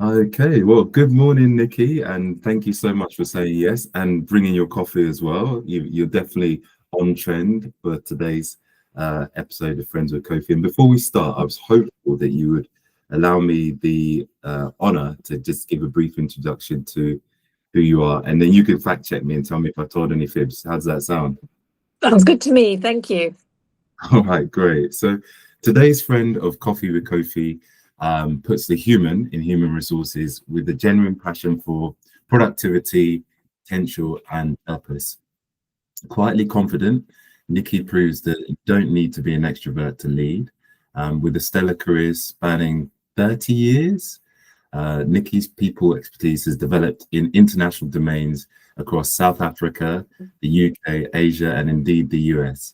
Okay, well, good morning, Nikki, and thank you so much for saying yes and bringing your coffee as well. You're definitely on trend for today's episode of Friends with Kofi. And before we start, I was hopeful that you would allow me the honor to just give a brief introduction to who you are, and then you can fact check me and tell me if I told any fibs. How does that sound? Sounds good to me. Thank you. All right, great. So today's friend of Coffee with Kofi puts the human in human resources with a genuine passion for productivity, potential, and purpose. Quietly confident, Nikki proves that you don't need to be an extrovert to lead. With a stellar career spanning 30 years, Nikki's people expertise has developed in international domains across South Africa, the UK, Asia, and indeed the US.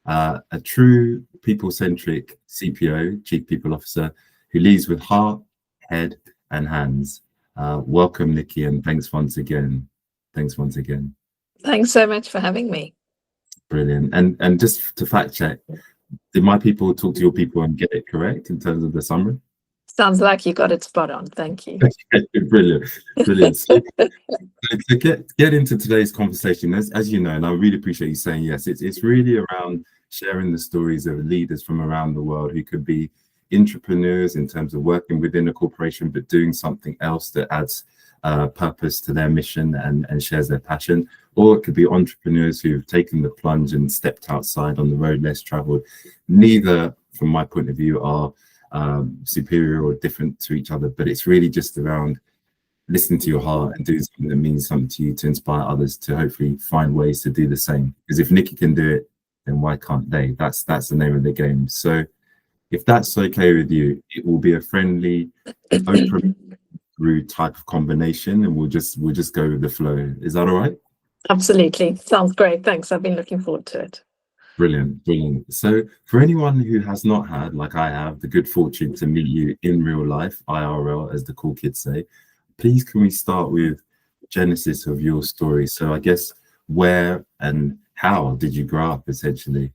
A true people-centric CPO, Chief People Officer, who leads with heart, head, and hands. Welcome, Nikki, and thanks once again. Thanks once again. Thanks so much for having me. Brilliant. And just to fact check, did my people talk to your people and get it correct in terms of the summary? Sounds like you got it spot on. Thank you. Brilliant, brilliant. So, to get into today's conversation, as you know, and I really appreciate you saying yes, it's really around sharing the stories of leaders from around the world who could be entrepreneurs in terms of working within a corporation, but doing something else that adds purpose to their mission and shares their passion. Or it could be entrepreneurs who've taken the plunge and stepped outside on the road less traveled. Neither, from my point of view, are superior or different to each other, but it's really just around listening to your heart and doing something that means something to you to inspire others to hopefully find ways to do the same. Because if Nikki can do it, then why can't they? That's the name of the game. So if that's okay with you, it will be a friendly, open through type of combination, and we'll just go with the flow. Is that all right? Absolutely. Sounds great. Thanks. I've been looking forward to it. Brilliant, brilliant. So for anyone who has not had, like I have, the good fortune to meet you in real life, IRL, as the cool kids say, please can we start with the genesis of your story? So I guess where and how did you grow up, essentially?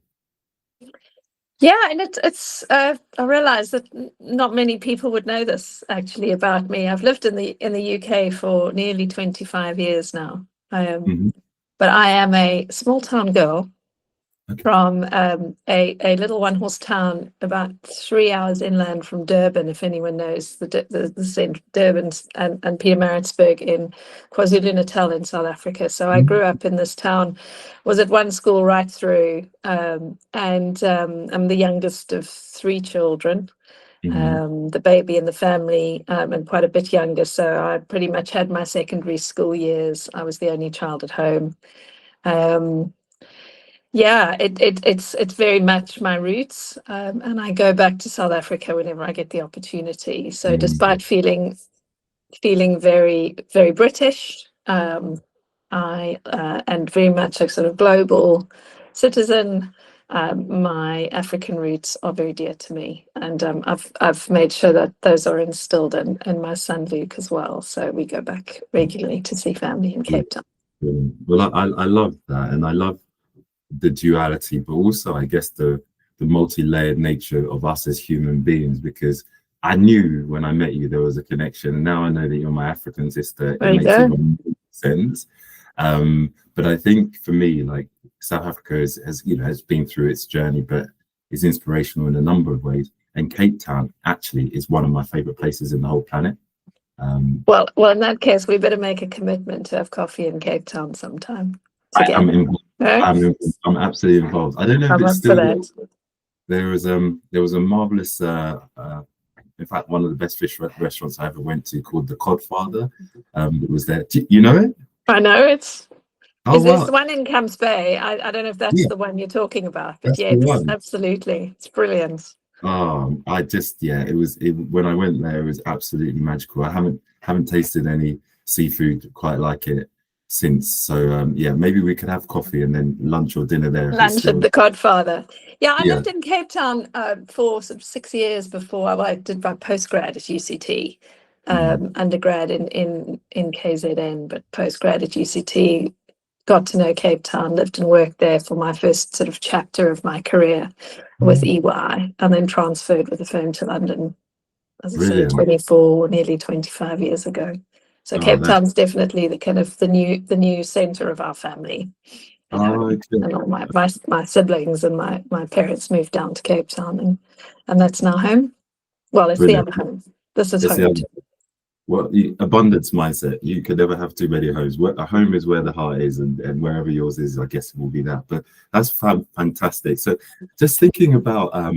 Yeah, and it's I realize that not many people would know this actually about me. I've lived in the UK for nearly 25 years now. But I am a small town girl from a little one-horse town about 3 hours inland from Durban, if anyone knows the Durban and Pietermaritzburg in KwaZulu-Natal in South Africa. So I grew up in this town, was at one school right through, and I'm the youngest of three children. The baby in the family, and quite a bit younger. So I pretty much had my secondary school years. I was the only child at home. Yeah, it's very much my roots, and I go back to South Africa whenever I get the opportunity. So despite feeling very, very British, I and very much a sort of global citizen, my African roots are very dear to me, and I've made sure that those are instilled in my son Luke as well. So we go back regularly to see family in Cape Town. Well, I love that, and I love the duality, but also I guess the multi-layered nature of us as human beings, because I knew when I met you there was a connection, and now I know that you're my African sister. It makes even more sense. But I think for me, like, South Africa has been through its journey, but is inspirational in a number of ways. And Cape Town actually is one of my favorite places in the whole planet. Well, in that case, we better make a commitment to have coffee in Cape Town sometime. I'm absolutely involved. I don't know if it's still there was a marvelous in fact one of the best fish restaurants I ever went to called the Codfather. That was there. You know it? I know it's. Is this the one in Camps Bay? I don't know if that's the one you're talking about, but yes, absolutely, it's brilliant. When I went there, it was absolutely magical. I haven't tasted any seafood quite like it since. So maybe we could have coffee and then lunch or dinner there. Lunch at the Codfather. Yeah, I lived in Cape Town for sort of 6 years before I did my postgrad at UCT. Undergrad in KZN, but postgrad at UCT. Got to know Cape Town, lived and worked there for my first sort of chapter of my career with EY, and then transferred with the firm to London as I say, Brilliant. 24, nearly 25 years ago. So Oh, Cape Town's definitely the kind of the new center of our family. okay. And all my siblings and my parents moved down to Cape Town, and that's now home. Well, it's Brilliant. the other home. This is It's home. well, abundance mindset. You could never have too many homes. A home is where the heart is, and wherever yours is, I guess it will be that. But that's fantastic. So, just thinking about a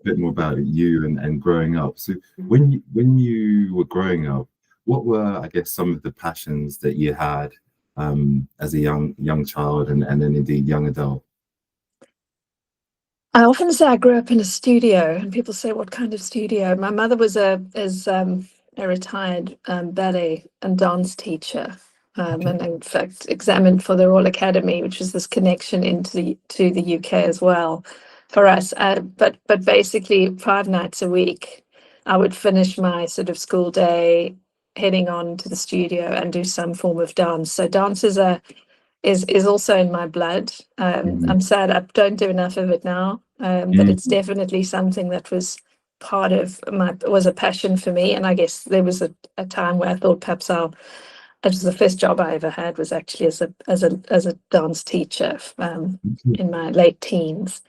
bit more about you and growing up. So, when you were growing up, what were, I guess, some of the passions that you had as a young child, and then indeed young adult? I often say I grew up in a studio, and people say, "What kind of studio?" My mother was a retired ballet and dance teacher, and in fact examined for the Royal Academy, which is this connection to the UK as well for us. But basically, 5 nights a week, I would finish my sort of school day, heading on to the studio and do some form of dance. So dance is also in my blood. I'm sad I don't do enough of it now, but it's definitely something that was was a passion for me. And I guess there was a time where I thought perhaps it was the first job I ever had was actually as a dance teacher in my late teens.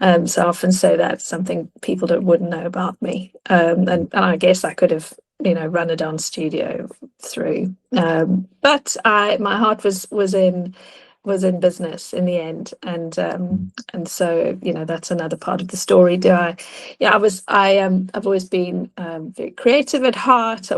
So I often say that's something people wouldn't know about me. And I guess I could have, run a dance studio through. But my heart was in business in the end, and so that's another part of the story. I've always been very creative at heart.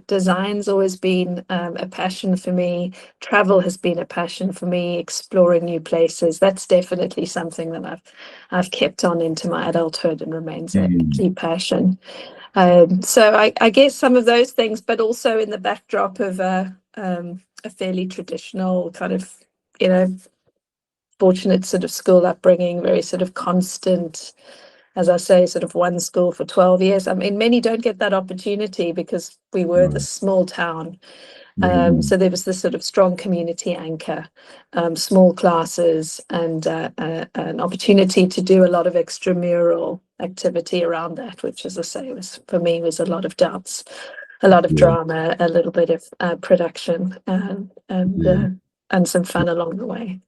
Design's always been a passion for me. Travel has been a passion for me. Exploring new places, that's definitely something that I've kept on into my adulthood and remains a key passion. So I guess some of those things, but also in the backdrop of a fairly traditional kind of, fortunate sort of school upbringing, very sort of constant, as I say, sort of one school for 12 years. I mean, many don't get that opportunity because we were the small town. So there was this sort of strong community anchor, small classes, and an opportunity to do a lot of extramural activity around that, which, as I say, for me was a lot of dance, a lot of drama, a little bit of production, and some fun along the way.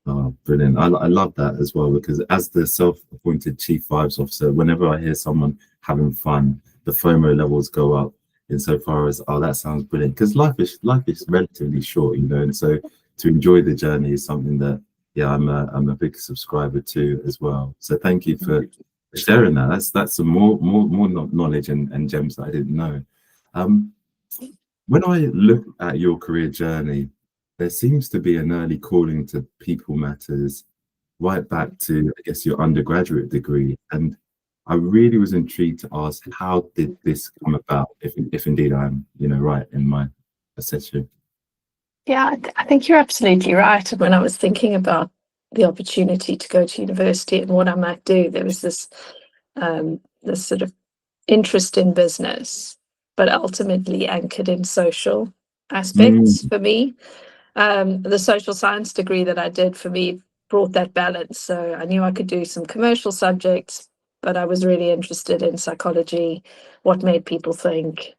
Oh, brilliant. I love that as well, because as the self-appointed chief vibes officer, whenever I hear someone having fun, the FOMO levels go up insofar as, oh, that sounds brilliant. Because life is relatively short, and so to enjoy the journey is something that, I'm a big subscriber to as well. So thank you for sharing that. That's some more knowledge and gems that I didn't know. When I look at your career journey, there seems to be an early calling to people matters right back to, I guess, your undergraduate degree. And I really was intrigued to ask, how did this come about, if indeed I'm, right in my assessment? Yeah, I think you're absolutely right. When I was thinking about the opportunity to go to university and what I might do, there was this sort of interest in business, but ultimately anchored in social aspects for me. The social science degree that I did for me brought that balance. So I knew I could do some commercial subjects, but I was really interested in psychology, what made people think,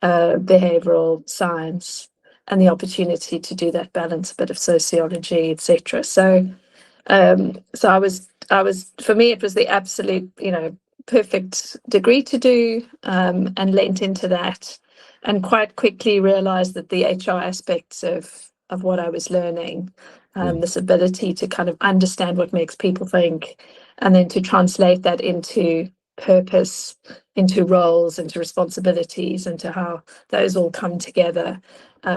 behavioral science, and the opportunity to do that balance, a bit of sociology, etc. So I was for me, it was the absolute, perfect degree to do, and lent into that, and quite quickly realized that the HR aspects of what I was learning, this ability to kind of understand what makes people think, and then to translate that into purpose, into roles, into responsibilities, into how those all come together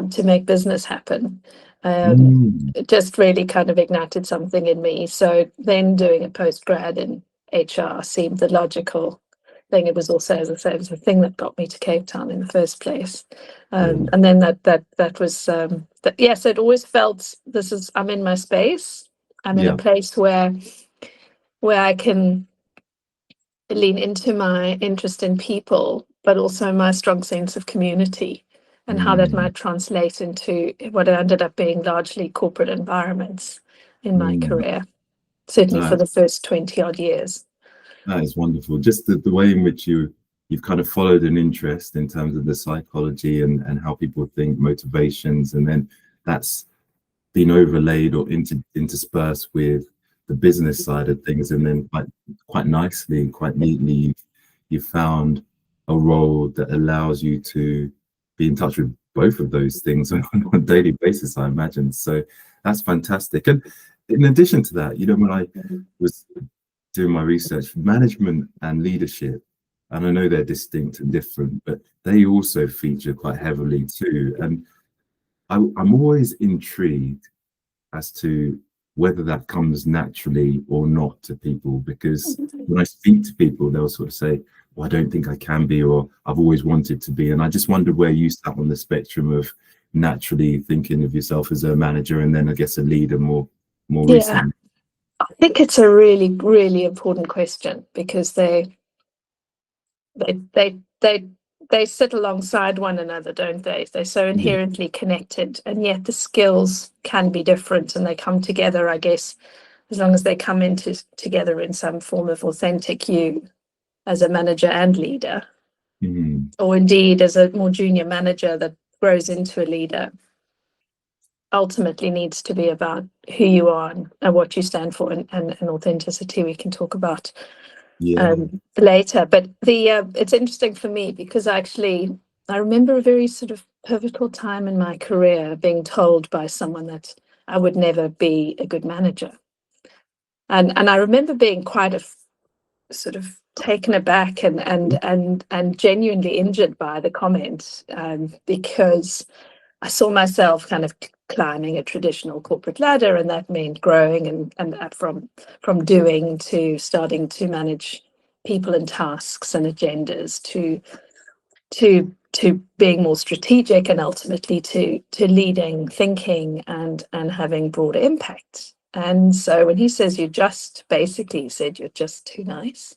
to make business happen. It just really kind of ignited something in me. So then doing a postgrad in HR seemed the logical thing. It was also, as I said, it was the thing that got me to Cape Town in the first place. And then that was so it always felt, I'm in my space. I'm in a place where I can lean into my interest in people, but also my strong sense of community, and how that might translate into what ended up being largely corporate environments in my career, certainly for the first 20 odd years. That is wonderful. Just the way in which you you've kind of followed an interest in terms of the psychology and how people think, motivations, and then that's been overlaid or interspersed with the business side of things, and then quite nicely and quite neatly you found a role that allows you to be in touch with both of those things on a daily basis, I imagine. So that's fantastic. And in addition to that, you know, when I was doing my research, management and leadership, and I know they're distinct and different, but they also feature quite heavily too. And I'm always intrigued as to whether that comes naturally or not to people, because when I speak to people, they'll sort of say, well, I don't think I can be, or I've always wanted to be. And I just wondered where you sat on the spectrum of naturally thinking of yourself as a manager and then I guess a leader more recently. I think it's a really, really important question, because they sit alongside one another, don't they? They're so inherently connected, and yet the skills can be different, and they come together, I guess, as long as they come together in some form of authentic you as a manager and leader, or indeed as a more junior manager that grows into a leader. Ultimately needs to be about who you are and what you stand for, and authenticity we can talk about later. But it's interesting for me because actually I remember a very sort of pivotal time in my career being told by someone that I would never be a good manager, and I remember being quite a sort of taken aback and genuinely injured by the comment, because I saw myself kind of climbing a traditional corporate ladder, and that meant growing and from doing to starting to manage people and tasks and agendas to being more strategic, and ultimately to leading thinking and having broader impact. And so when he says you're just too nice.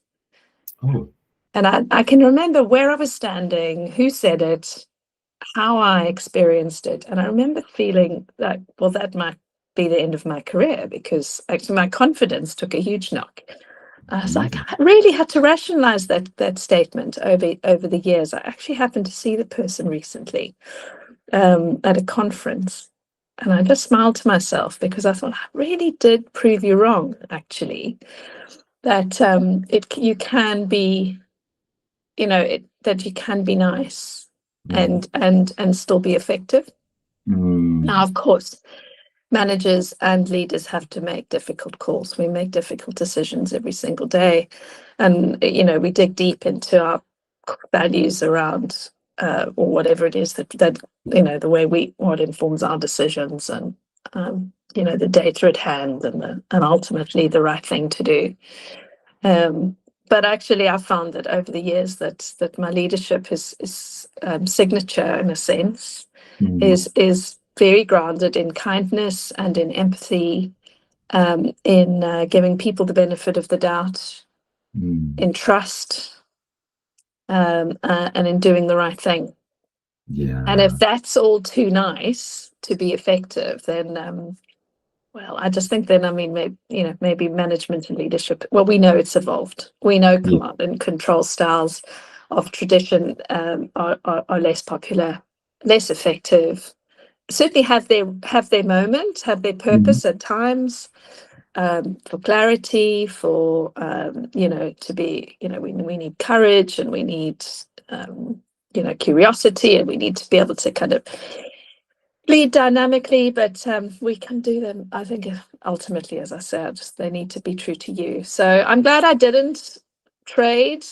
And I can remember where I was standing, who said it, how I experienced it. And I remember feeling like, well, that might be the end of my career, because actually my confidence took a huge knock. I was like, I really had to rationalize that statement over the years. I actually happened to see the person recently at a conference, and I just smiled to myself, because I thought, I really did prove you wrong, actually, that you can be, that you can be nice and still be effective. Now, of course, managers and leaders have to make difficult calls. We make difficult decisions every single day, and we dig deep into our values around or whatever it is that the way what informs our decisions, and the data at hand, and ultimately the right thing to do. But actually, I found that over the years that my leadership is signature, in a sense, is very grounded in kindness and in empathy, in giving people the benefit of the doubt, in trust, and in doing the right thing. And if that's all too nice to be effective, then well, I just think then, maybe management and leadership, well, we know it's evolved. We know command and control styles of tradition are less popular, less effective, certainly have their moment, have their purpose at times, for clarity, for, to be, we need courage, and we need, curiosity, and we need to be able to kind of lead dynamically, but we can do them. I think ultimately, as I said, they need to be true to you. So I'm glad I didn't trade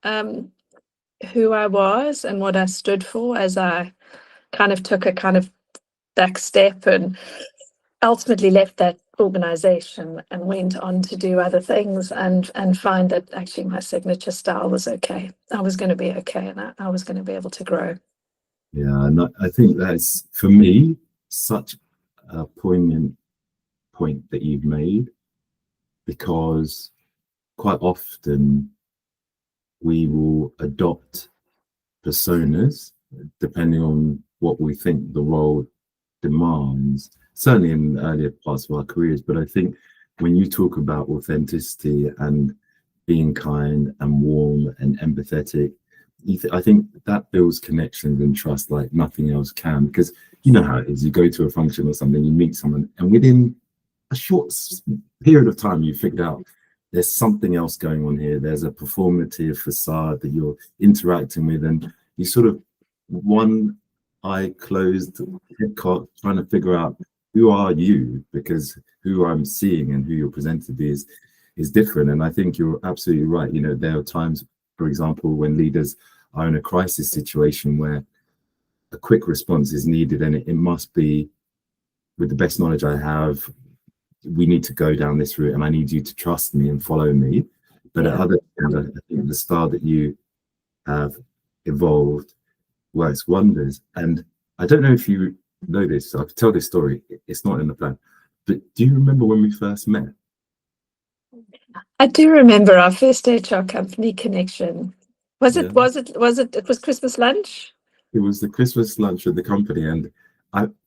who I was and what I stood for, as I kind of took a kind of back step and ultimately left that organization and went on to do other things, and find that actually my signature style was okay. I was going to be okay, and I was going to be able to grow. Yeah, and I think that's, for me, such a poignant point that you've made, because quite often we will adopt personas depending on what we think the role demands, certainly in the earlier parts of our careers. But I think when you talk about authenticity and being kind and warm and empathetic, I think that builds connections and trust like nothing else can, because you know how it is. You go to a function or something, you meet someone, and within a short period of time, you figured out there's something else going on here. There's a performative facade that you're interacting with, and you sort of one eye closed, head cocked, trying to figure out who are you, because who I'm seeing and who you're presented to be is different. And I think you're absolutely right. You know, there are times, for example, when leaders are in a crisis situation where a quick response is needed, and it must be, with the best knowledge I have, we need to go down this route and I need you to trust me and follow me. But at other times, I think the style that you have evolved works wonders. And I don't know if you know this, so I could tell this story, it's not in the plan, but do you remember when we first met? I do remember our first HR company connection. It was Christmas lunch? It was the Christmas lunch at the company, and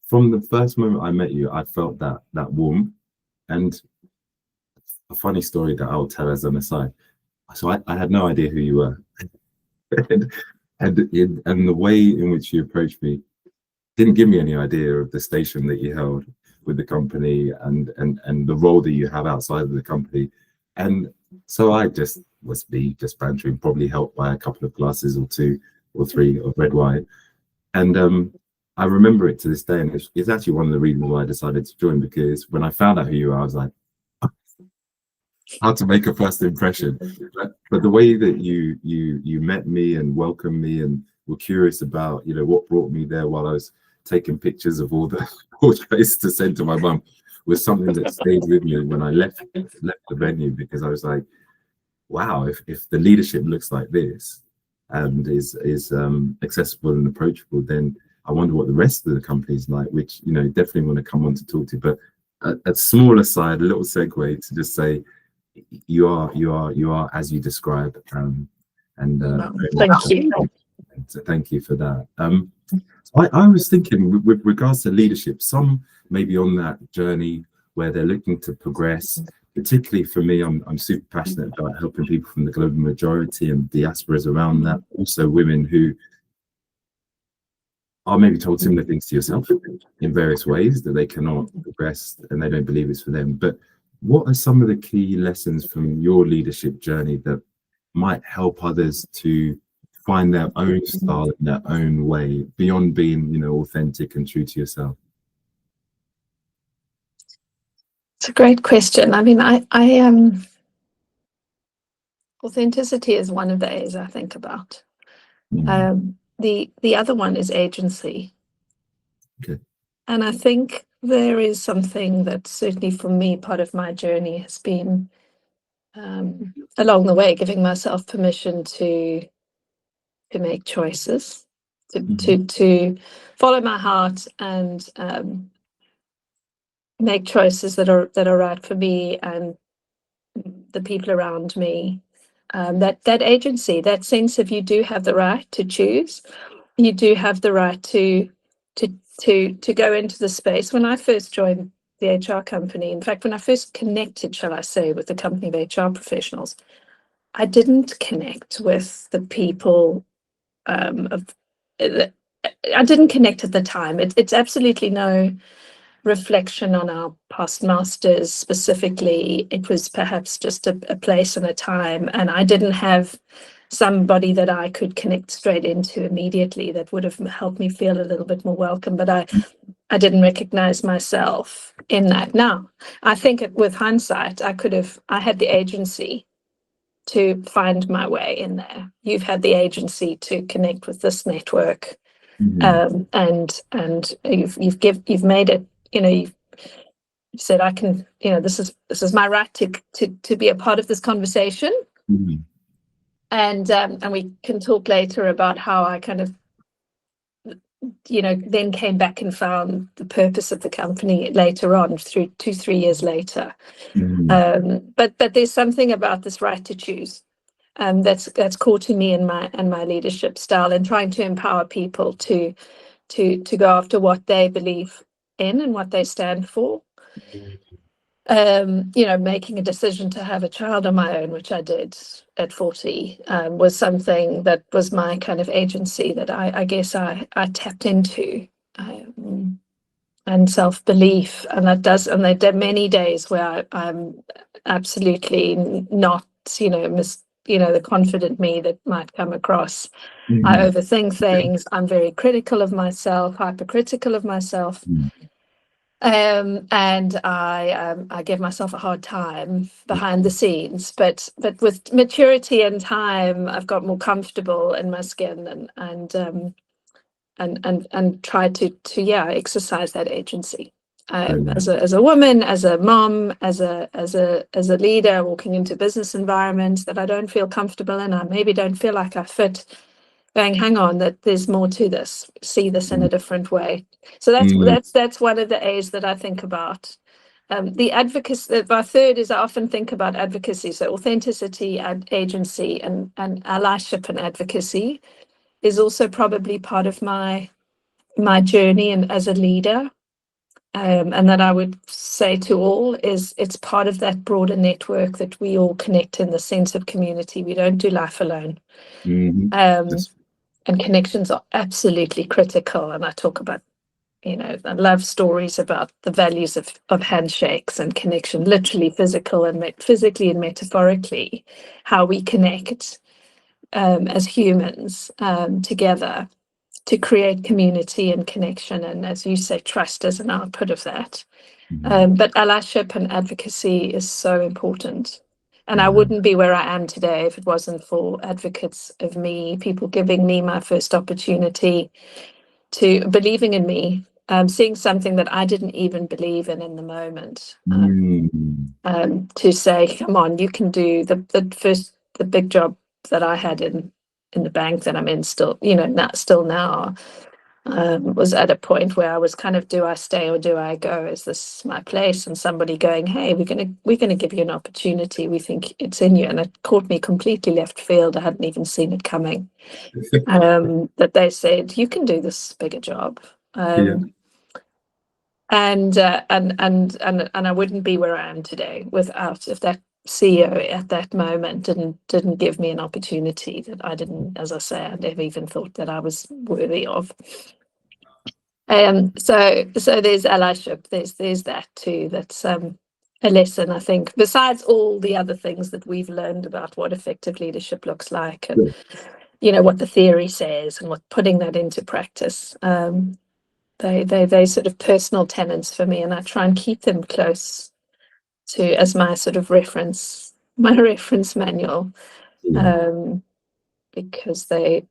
from the first moment I met you, I felt that warmth. And a funny story that I'll tell as an aside. So I had no idea who you were, and the way in which you approached me didn't give me any idea of the station that you held with the company and the role that you have outside of the company. And so I just was just bantering, probably helped by a couple of glasses or 2 or 3 of red wine. And I remember it to this day, and it's actually one of the reasons why I decided to join, because when I found out who you are, I was like, how to make a first impression. But the way that you met me and welcomed me and were curious about, you know, what brought me there while I was taking pictures of all the portraits to send to my mum was something that stayed with me when I left the venue, because I was like, wow, if the leadership looks like this and is accessible and approachable, then I wonder what the rest of the company is like, which, you know, definitely want to come on to talk to. But a small aside, a little segue to just say, you are as you describe, thank you. So thank you for that. I was thinking with regards to leadership, some maybe on that journey where they're looking to progress. Particularly for me, I'm super passionate about helping people from the global majority and diasporas around that. Also women who are maybe told similar things to yourself in various ways, that they cannot progress and they don't believe it's for them. But what are some of the key lessons from your leadership journey that might help others to find their own style in their own way, beyond being, you know, authentic and true to yourself? It's a great question. I mean, I authenticity is one of the A's I think about. The other one is agency. Okay. And I think there is something that certainly for me, part of my journey has been along the way, giving myself permission to make choices, to follow my heart and make choices that are right for me and the people around me. That agency, that sense of you do have the right to choose, you do have the right to go into the space. When I first joined the HR company, in fact, when I first connected, shall I say, with the company of HR professionals, I didn't connect with the people I didn't connect at the time. It's absolutely no reflection on our past masters specifically. It was perhaps just a place and a time, and I didn't have somebody that I could connect straight into immediately that would have helped me feel a little bit more welcome, but I didn't recognize myself in that. Now, I think with hindsight, I had the agency to find my way in there. You've had the agency to connect with this network, and you've made it. You know, you've said, I can. You know, this is my right to be a part of this conversation. And we can talk later about how I kind of, you know, then came back and found the purpose of the company later on, through 2-3 years later. But there's something about this right to choose that's core to me and my leadership style, and trying to empower people to go after what they believe in and what they stand for. you know, making a decision to have a child on my own, which I did at 40, was something that was my kind of agency that I guess I tapped into, and self-belief. And there are many days where I'm absolutely not, you know, the confident me that might come across. I overthink things. I'm very critical of myself, hypercritical of myself. And I give myself a hard time behind the scenes, but with maturity and time, I've got more comfortable in my skin, and try to exercise that agency, as a woman, as a mom, as a leader walking into business environments that I don't feel comfortable in. I maybe don't feel like I fit. Going, hang on, that there's more to this. See this in a different way. So that's one of the A's that I think about. The advocacy. My third is I often think about advocacy. So authenticity and agency, and allyship and advocacy is also probably part of my journey and as a leader. And that I would say to all is it's part of that broader network that we all connect in the sense of community. We don't do life alone. And connections are absolutely critical. And I talk about, you know, I love stories about the values of handshakes and connection, literally physically and metaphorically, how we connect as humans together to create community and connection. And as you say, trust is an output of that. But allyship and advocacy is so important. And I wouldn't be where I am today if it wasn't for advocates of me, people giving me my first opportunity, to believing in me, seeing something that I didn't even believe in the moment, to say, come on, you can do the big job that I had in the bank that I'm in still, you know, still now. Was at a point where I was kind of, do I stay or do I go? Is this my place? And somebody going, hey, we're gonna give you an opportunity. We think it's in you. And it caught me completely left field. I hadn't even seen it coming. That they said, you can do this bigger job. And I wouldn't be where I am today if that CEO at that moment didn't give me an opportunity that I didn't, as I say, I never even thought that I was worthy of. So there's allyship. There's that too. That's a lesson, I think, besides all the other things that we've learned about what effective leadership looks like, and you know what the theory says, and what putting that into practice. They sort of personal tenets for me, and I try and keep them close to as my sort of reference manual, because they're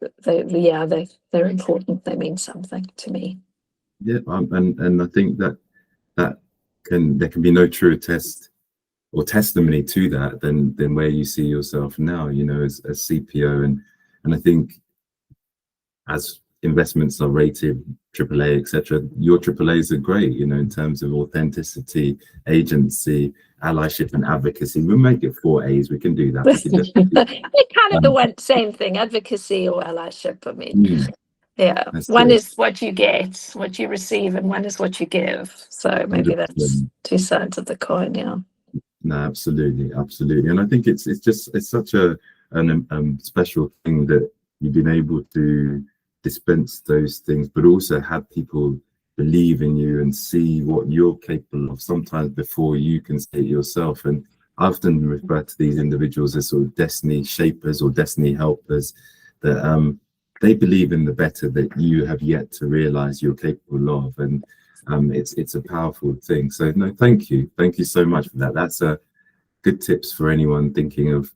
important. They mean something to me. Yeah, and I think that there can be no truer test or testimony to that than where you see yourself now, you know, as CPO, and I think as investments are rated AAA, etc., your AAAs are great, you know, in terms of authenticity, agency, allyship, and advocacy. We'll make it 4 A's. We can do that. They're kind of the same thing, advocacy or allyship for me. Yeah, one is what you get, what you receive, and one is what you give. So maybe 100%. That's 2 sides of the coin. Yeah. No, absolutely, and I think it's such a special thing that you've been able to dispense those things, but also have people believe in you and see what you're capable of sometimes before you can see it yourself. And I often refer to these individuals as sort of destiny shapers or destiny helpers, that they believe in the better that you have yet to realize you're capable of. And it's a powerful thing. So no, thank you so much for that. That's a good tips for anyone thinking of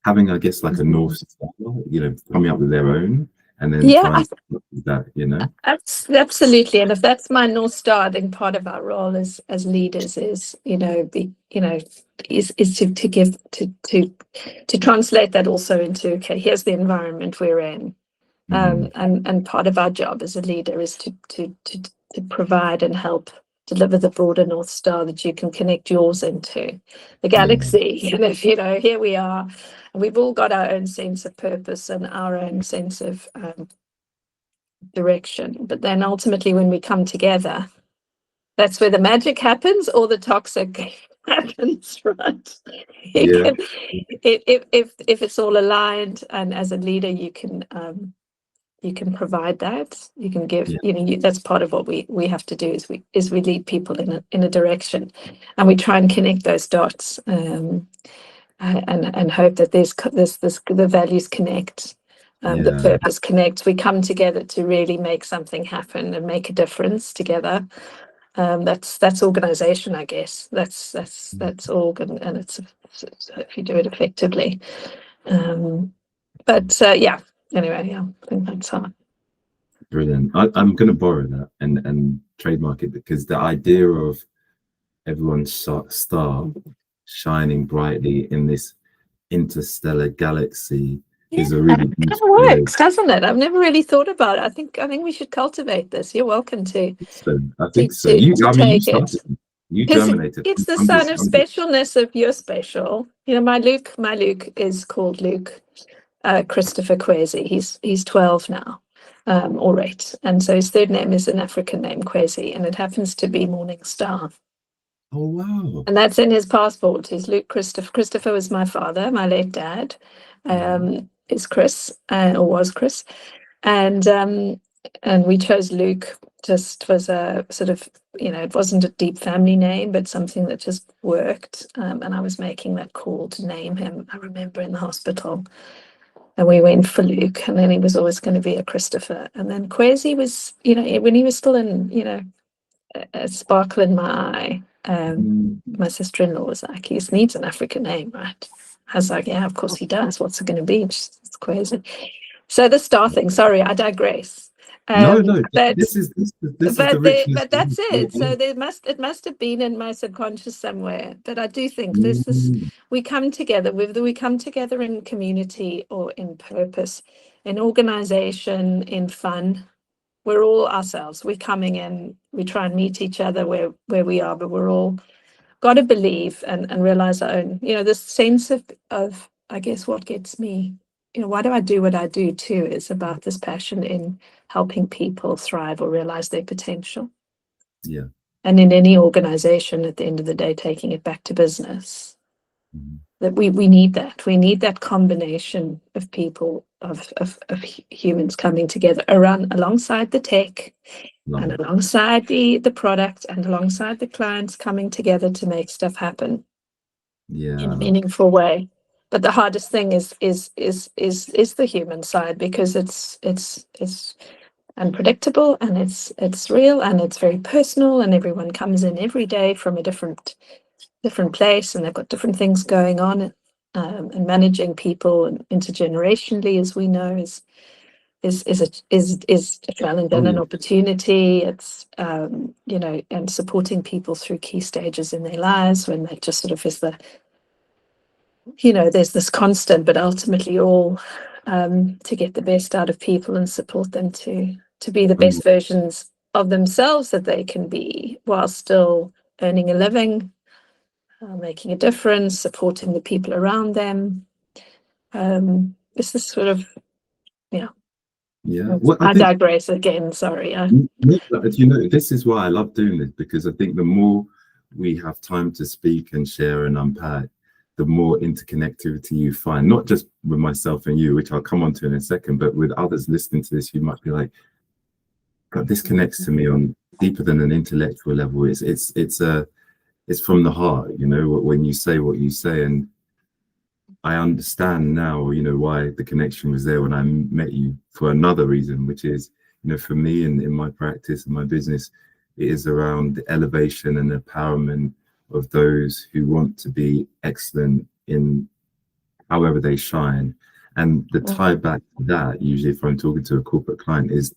having, I guess, like a North Star, you know, coming up with their own, and then trying to do that, you know. Absolutely. And if that's my North Star, then part of our role as leaders is, you know, to translate that also into, okay, here's the environment we're in. And part of our job as a leader is to provide and help deliver the broader North Star that you can connect yours into the galaxy. And if, you know, here we are, and we've all got our own sense of purpose and our own sense of direction. But then ultimately, when we come together, that's where the magic happens, or the toxic happens, right? Yeah. If it's all aligned, and as a leader, you can provide that. You can give. Yeah. That's part of what we have to do. Is we lead people in a direction, and we try and connect those dots. And hope that the values connect, the Yeah. purpose connects. We come together to really make something happen and make a difference together. That's organization, I guess. That's organ, and it's if you do it effectively. Yeah. Anyway, yeah, I think that's hard. Brilliant. I'm going to borrow that and trademark it, because the idea of everyone's star shining brightly in this interstellar galaxy is a really It beautiful way. works, doesn't it? I've never really thought about it. I think we should cultivate this. You're welcome to So I think so. to I mean, you take it. started, you Because germinated. it's the I'm sign just, of I'm just, specialness of you're special. My Luke is called Luke Christopher Kwesi. He's 12 now, Auret, and so his third name is an African name, Kwesi, and it happens to be Morning Star. oh wow. And that's in his passport. He's Luke Christopher. Christopher was my father, my late dad. Is Chris, or was Chris, and we chose Luke. Just was a sort of, it wasn't a deep family name, but something that just worked. And I was making that call to name him, I remember, in the hospital. And we went for Luke, and then he was always going to be a Christopher. And then Kwesi was, when he was still in, a sparkle in my eye. My sister-in-law was like, he needs an African name, right? I was like, yeah, of course he does. What's it going to be? It's crazy. So the star thing, sorry, I digress. No, But this is the richness. but that's it. So it must have been in my subconscious somewhere. But I do think we come together, whether we come together in community or in purpose, in organization, in fun. We're all ourselves. We're coming in, we try and meet each other where we are, but we're all got to believe and realize our own, this sense of, I guess, what gets me, why do I do what I do too, is about this passion in helping people thrive or realize their potential. Yeah. And in any organization, at the end of the day, taking it back to business, that we need that combination of people, of humans coming together alongside the tech, and alongside the product, and alongside the clients, coming together to make stuff happen in a meaningful way. But the hardest thing is the human side, because it's unpredictable, and it's real, and it's very personal, and everyone comes in every day from a different place, and they've got different things going on, and managing people and intergenerationally, as we know, is a challenge and an opportunity. It's and supporting people through key stages in their lives, when that just sort of is there's this constant, but ultimately all to get the best out of people and support them to be the best versions of themselves that they can be, while still earning a living, making a difference, supporting the people around them. It's this sort of, Well, I digress again, sorry. This is why I love doing this, because I think the more we have time to speak and share and unpack, the more interconnectivity you find, not just with myself and you, which I'll come on to in a second, but with others listening to this, you might be like, God, this connects to me on deeper than an intellectual level. It's from the heart, when you say what you say. And I understand now, why the connection was there when I met you, for another reason, which is, for me and in my practice and my business, it is around the elevation and empowerment of those who want to be excellent in however they shine. And the tie back to that, usually if I'm talking to a corporate client, is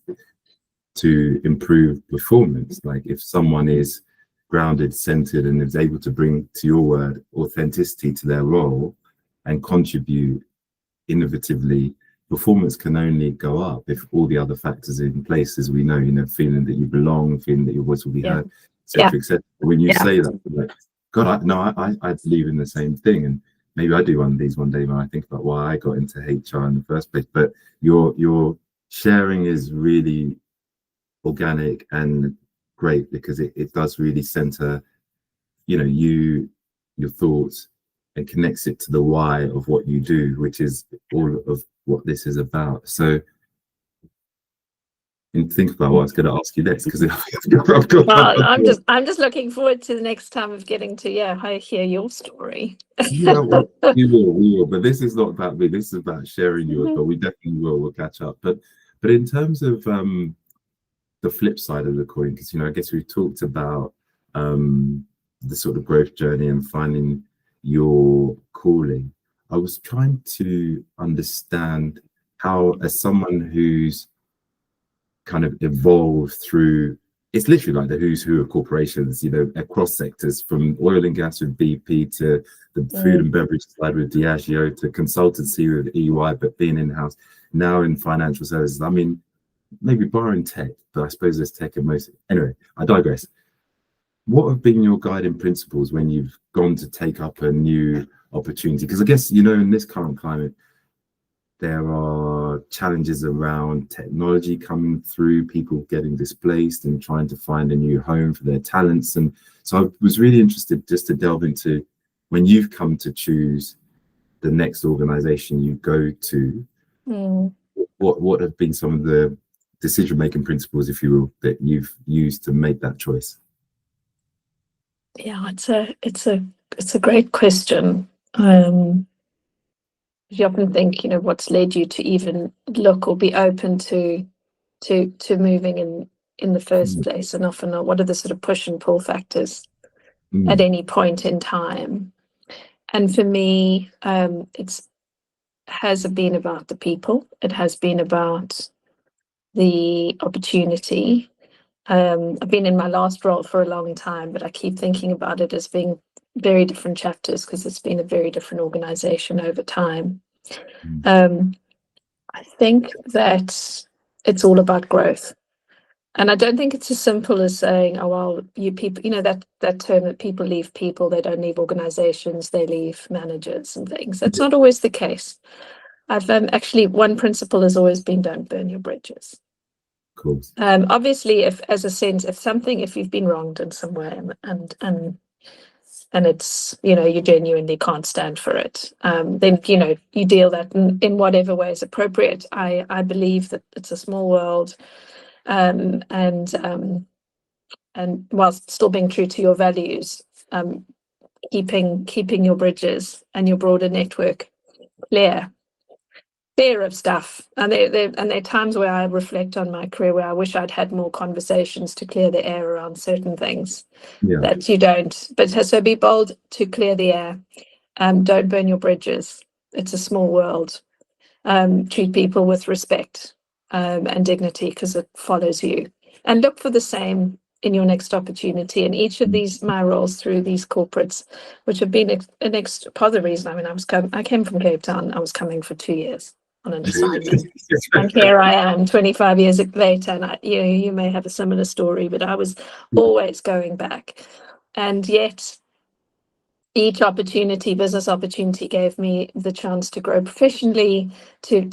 to improve performance. Like, if someone is grounded, centered, and is able to bring, to your word, authenticity to their role and contribute innovatively, performance can only go up if all the other factors are in place, as we know, feeling that you belong, feeling that your voice will be heard, etc., etc. When you say that, like, God, I believe in the same thing, and maybe I do one of these one day when I think about why I got into HR in the first place. But your sharing is really organic and great, because it does really center, you your thoughts, and connects it to the why of what you do, which is all of what this is about. So, and think about what I was going to ask you next, because Well, I'm just looking forward to the next time of getting to hear your story. Yeah, well, we will. But this is not about me. This is about sharing yours. But we definitely will. We'll catch up. But in terms of the flip side of the coin, because I guess we've talked about the sort of growth journey and finding your calling. I was trying to understand how, as someone who's kind of evolved through, it's literally like the who's who of corporations, across sectors, from oil and gas with BP to the food and beverage side with Diageo to consultancy with EY, but being in-house, now in financial services. I mean, maybe barring tech, but I suppose there's tech in most. Anyway, I digress. What have been your guiding principles when you've gone to take up a new opportunity? Because I guess, in this current climate, there are challenges around technology coming through, people getting displaced and trying to find a new home for their talents. And so I was really interested just to delve into, when you've come to choose the next organization you go to, what have been some of the decision-making principles, if you will, that you've used to make that choice? Yeah, it's a great question. You often think, what's led you to even look or be open to moving in the first place, and often what are the sort of push and pull factors at any point in time. And for me, it has been about the people. It has been about the opportunity. I've been in my last role for a long time, but I keep thinking about it as being very different chapters, because it's been a very different organization over time. I think that it's all about growth. And I don't think it's as simple as saying, oh, well, you people, that term that people leave people, they don't leave organizations, they leave managers and things. That's not always the case. I've actually, one principle has always been, don't burn your bridges. Cool. Obviously, if you've been wronged in some way and it's, you genuinely can't stand for it, then, you deal that in whatever way is appropriate. I believe that it's a small world, and whilst still being true to your values, keeping your bridges and your broader network clear of stuff. And there are times where I reflect on my career where I wish I'd had more conversations to clear the air around certain things that you don't. But so be bold to clear the air. Don't burn your bridges. It's a small world. Treat people with respect and dignity, because it follows you. And look for the same in your next opportunity. And each of my roles through these corporates, which have been part of the reason. I mean, I came from Cape Town. I was coming for 2 years on an assignment, and here I am 25 years later, and you may have a similar story, but I was always going back. And yet each business opportunity gave me the chance to grow professionally, to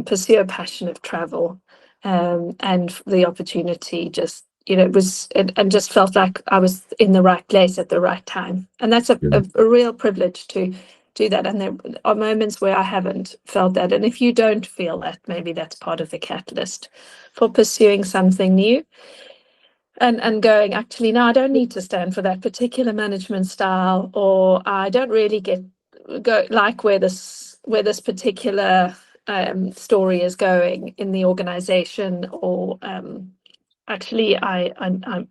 pursue a passion of travel, and the opportunity just and just felt like I was in the right place at the right time. And that's a real privilege to do that. And there are moments where I haven't felt that. And if you don't feel that, maybe that's part of the catalyst for pursuing something new. And going, actually, no, I don't need to stand for that particular management style, or I don't really like where this particular story is going in the organization, or actually, I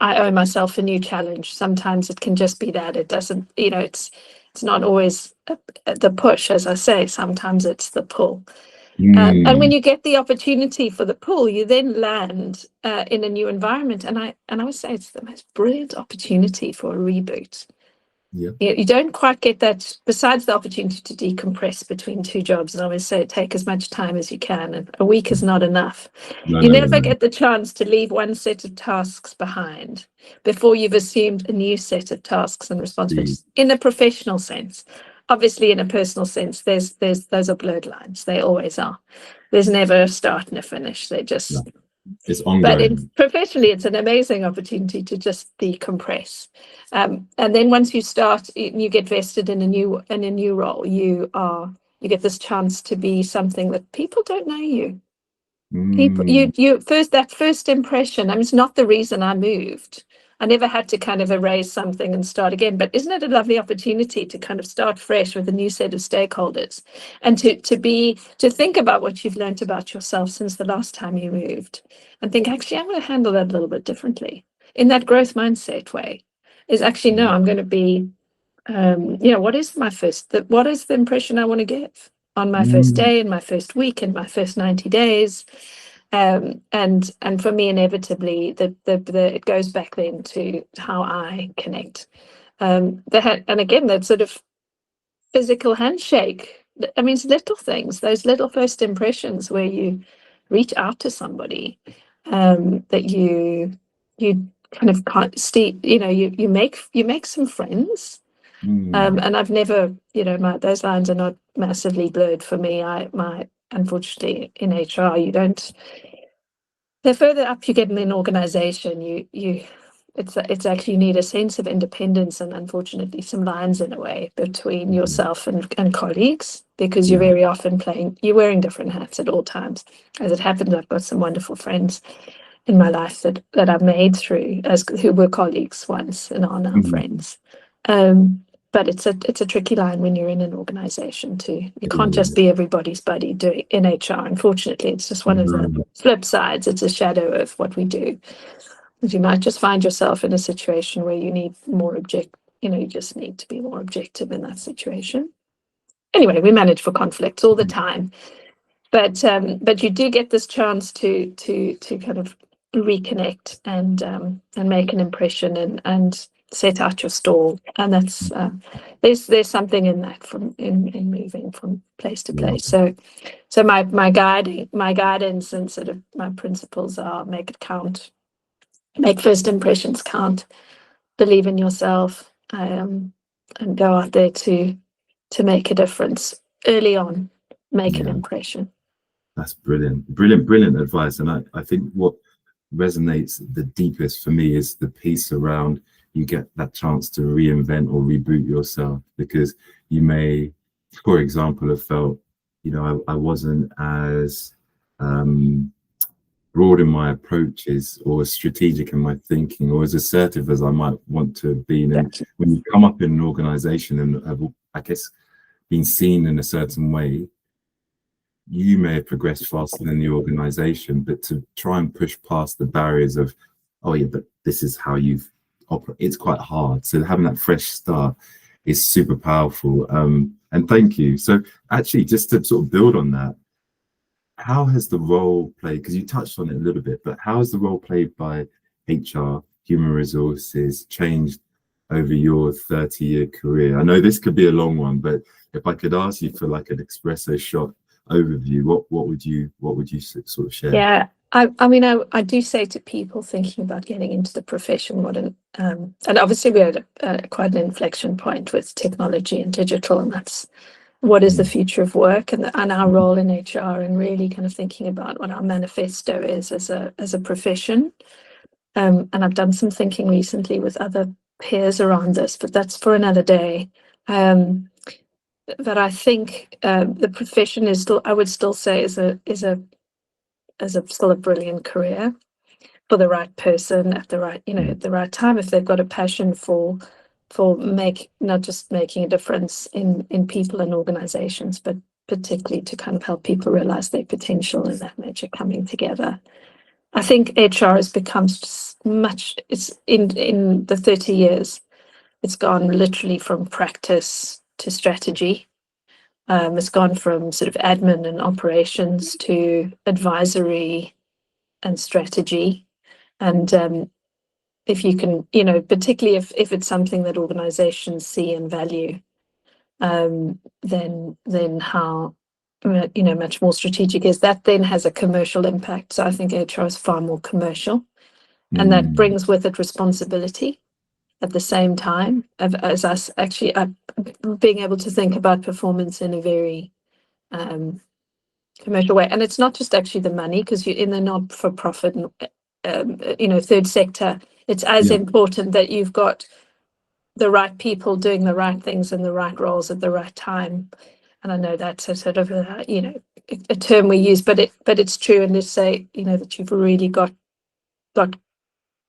owe myself a new challenge. Sometimes it can just be that. It doesn't, it's not always the push, as I say. Sometimes it's the pull. And when you get the opportunity for the pull, you then land in a new environment. And I would say it's the most brilliant opportunity for a reboot. Yeah. You don't quite get that, besides the opportunity to decompress between two jobs. And I always say take as much time as you can, and a week is not enough. You never get the chance to leave one set of tasks behind before you've assumed a new set of tasks and responsibilities in a professional sense. Obviously, in a personal sense, those are blurred lines. They always are. There's never a start and a finish. They just It's But ongoing. professionally, it's an amazing opportunity to just decompress. And then once you start, you get vested in a new role. You get this chance to be something that people don't know you. People, Mm, that first impression. I mean, it's not the reason I moved. I never had to kind of erase something and start again. But isn't it a lovely opportunity to kind of start fresh with a new set of stakeholders, and to think about what you've learned about yourself since the last time you moved, and think, actually, I'm going to handle that a little bit differently in that growth mindset way. Is actually, no, I'm going to be, what is what is the impression I want to give on my first mm, day, in my first week, in my first 90 days? And for me, inevitably, it goes back then to how I connect. And again, that sort of physical handshake. I mean, it's little things, those little first impressions where you reach out to somebody, that you kind of can't see. You make some friends. mm. And I've never, those lines are not massively blurred for me. Unfortunately, in HR, you don't. The further up you get in an organization, it's actually, you need a sense of independence, and unfortunately some lines in a way between yourself and colleagues, because you're Yeah. very often you're wearing different hats at all times. As it happens, I've got some wonderful friends in my life that I've made who were colleagues once and are now Mm. friends. But it's a tricky line when you're in an organization too. You It can't just is. be everybody's buddy doing in HR. Unfortunately, it's just one of the No. flip sides. It's a shadow of what we do. You might just find yourself in a situation where you need more you just need to be more objective in that situation. Anyway, we manage for conflicts all the time, but you do get this chance to kind of reconnect and make an impression and set out your stall. And that's there's something in that in moving from place to Yeah. place. So my guidance and sort of my principles are: make it count, make first impressions count, believe in yourself, and go out there to make a difference early on. Make an Yeah. impression. That's brilliant. Brilliant, brilliant advice. And I think what resonates the deepest for me is the piece around you get that chance to reinvent or reboot yourself, because you may, for example, have felt, I wasn't as broad in my approaches or as strategic in my thinking or as assertive as I might want to have been. And Exactly. when you come up in an organization and have, I guess, been seen in a certain way, you may have progressed faster than the organization, but to try and push past the barriers of, oh yeah, but this is how you've operated, it's quite hard. So having that fresh start is super powerful. And thank you. So actually, just to sort of build on that, how has the role played, because you touched on it a little bit, but how has the role played by HR, human resources, changed over your 30-year career? I know this could be a long one, but if I could ask you for like an espresso shot overview, what would you sort of share? Yeah, I mean, I do say to people thinking about getting into the profession, and obviously we're at quite an inflection point with technology and digital, and that's what is the future of work, and our role in HR, and really kind of thinking about what our manifesto is as a profession. And I've done some thinking recently with other peers around this, but that's for another day. But I think the profession is still, I would still say, still a brilliant career for the right person at the right, at the right time, if they've got a passion for not just making a difference in people and organizations, but particularly to kind of help people realize their potential and that nature coming together. I think HR has become it's in the 30 years, it's gone literally from practice to strategy. It's gone from sort of admin and operations to advisory and strategy. And if you can, particularly if it's something that organizations see and value, then how, much more strategic is that, then has a commercial impact. So I think HR is far more commercial, and that brings with it responsibility at the same time as us actually being able to think about performance in a very commercial way. And it's not just actually the money, because you're in the not-for-profit, third sector. It's as important that you've got the right people doing the right things in the right roles at the right time. And I know that's a sort of a term we use, but it's true. And to say, that you've really got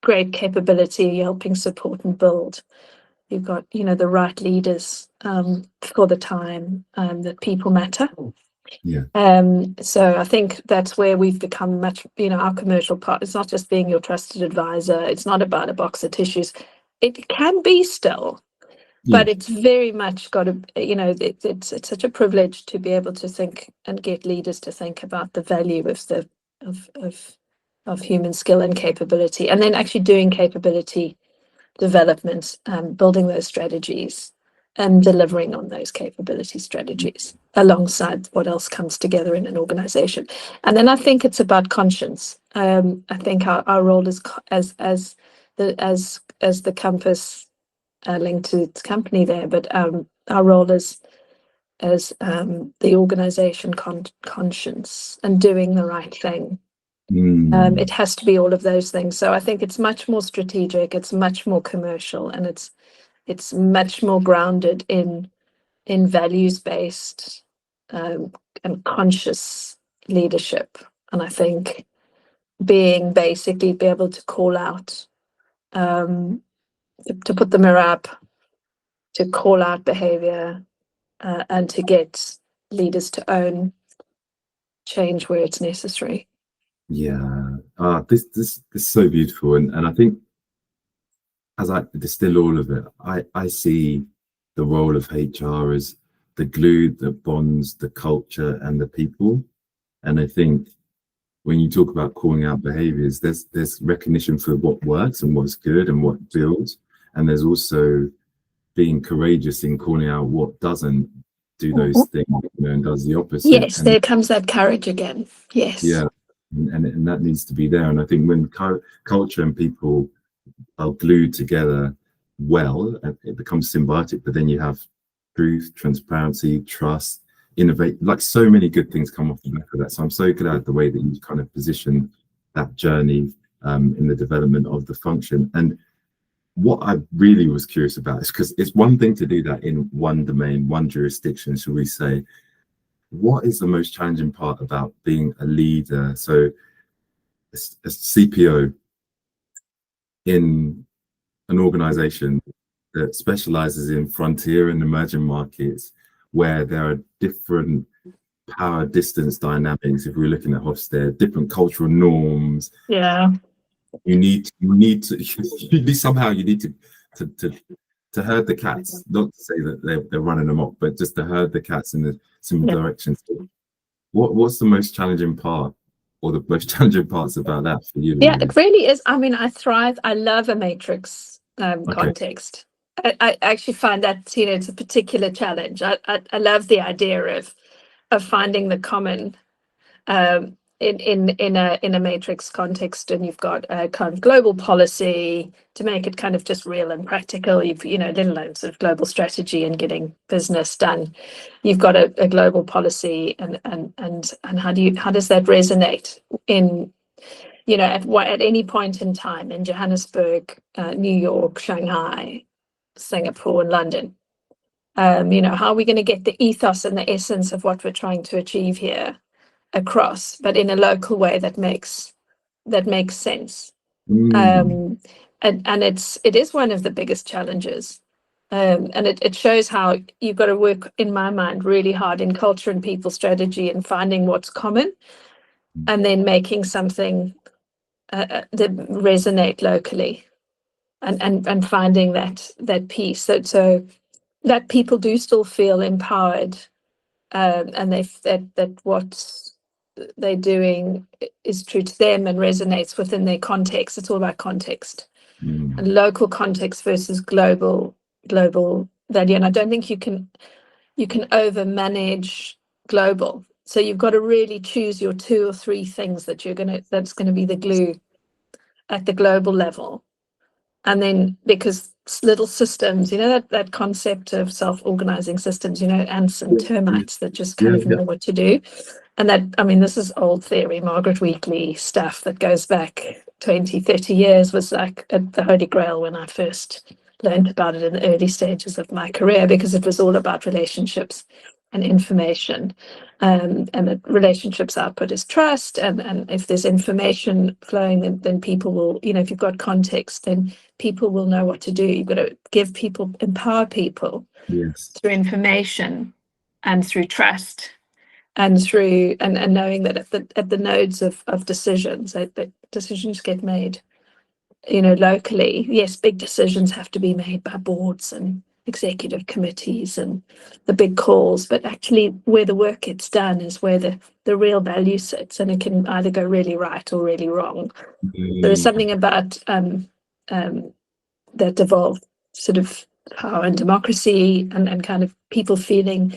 great capability, you're helping support and build. You've got, the right leaders for the time, that people matter. Yeah. So I think that's where we've become much, our commercial part. It's not just being your trusted advisor. It's not about a box of tissues. It can be still, but it's very much got to, it's such a privilege to be able to think and get leaders to think about the value of human skill and capability, and then actually doing capability development, building those strategies and delivering on those capability strategies alongside what else comes together in an organization. And then I think it's about conscience. I think our role is as the compass linked to its company there, but our role is as the organization conscience and doing the right thing. It has to be all of those things. So I think it's much more strategic, it's much more commercial, and it's much more grounded in values-based and conscious leadership. And I think be able to call out, to put the mirror up, to call out behavior, and to get leaders to own change where it's necessary. Yeah. This is so beautiful, and I think as I distill all of it, I see the role of HR as the glue that bonds the culture and the people. And I think when you talk about calling out behaviors, there's recognition for what works and what's good and what builds, and there's also being courageous in calling out what doesn't do those things, and does the opposite. Yes, there comes that courage again. Yes. Yeah, and that needs to be there. And I think when culture and people are glued together well, it becomes symbiotic. But then you have truth, transparency, trust, innovate. Like, so many good things come off the back of that. So I'm so glad the way that you kind of position that journey in the development of the function. And what I really was curious about is, because it's one thing to do that in one domain, one jurisdiction, should we say. What is the most challenging part about being a leader? So a CPO in an organization that specializes in frontier and emerging markets, where there are different power distance dynamics. If we're looking at Hofstede, different cultural norms. Yeah. You need to somehow you need to herd the cats, not to say that they're running amok, but just to herd the cats in the similar directions. What's the most challenging part, or the most challenging parts about that for you? Yeah, it really is. I mean, I love a matrix context. I actually find that, it's a particular challenge. I love the idea of finding the common in a matrix context, and you've got a kind of global policy to make it kind of just real and practical. You've let alone sort of global strategy and getting business done. You've got a global policy, and how does that resonate in at any point in time in Johannesburg, New York, Shanghai, Singapore, and London? How are we going to get the ethos and the essence of what we're trying to achieve here across, but in a local way that makes sense? And it is one of the biggest challenges, and it shows how you've got to work, in my mind, really hard in culture and people strategy, and finding what's common, and then making something that resonate locally, and finding that piece, so that people do still feel empowered, and that what they're doing is true to them and resonates within their context. It's all about context, and local context versus global value. And I don't think you can over manage global. So you've got to really choose your 2 or 3 things that's going to be the glue at the global level, And then because little systems, that concept of self-organizing systems, ants and termites that just kind of know what to do. And that, I mean, this is old theory, Margaret Wheatley stuff that goes back 20, 30 years, was like the Holy Grail when I first learned about it in the early stages of my career, because it was all about relationships and information. And the relationships output is trust. And if there's information flowing, then people will, if you've got context, then people will know what to do. You've got to empower people through information and through trust and through and knowing that at the nodes of decisions, that decisions get made, locally. Yes, big decisions have to be made by boards and executive committees and the big calls, but actually where the work gets done is where the real value sits, and it can either go really right or really wrong. There's something about that devolved sort of power and democracy and kind of people feeling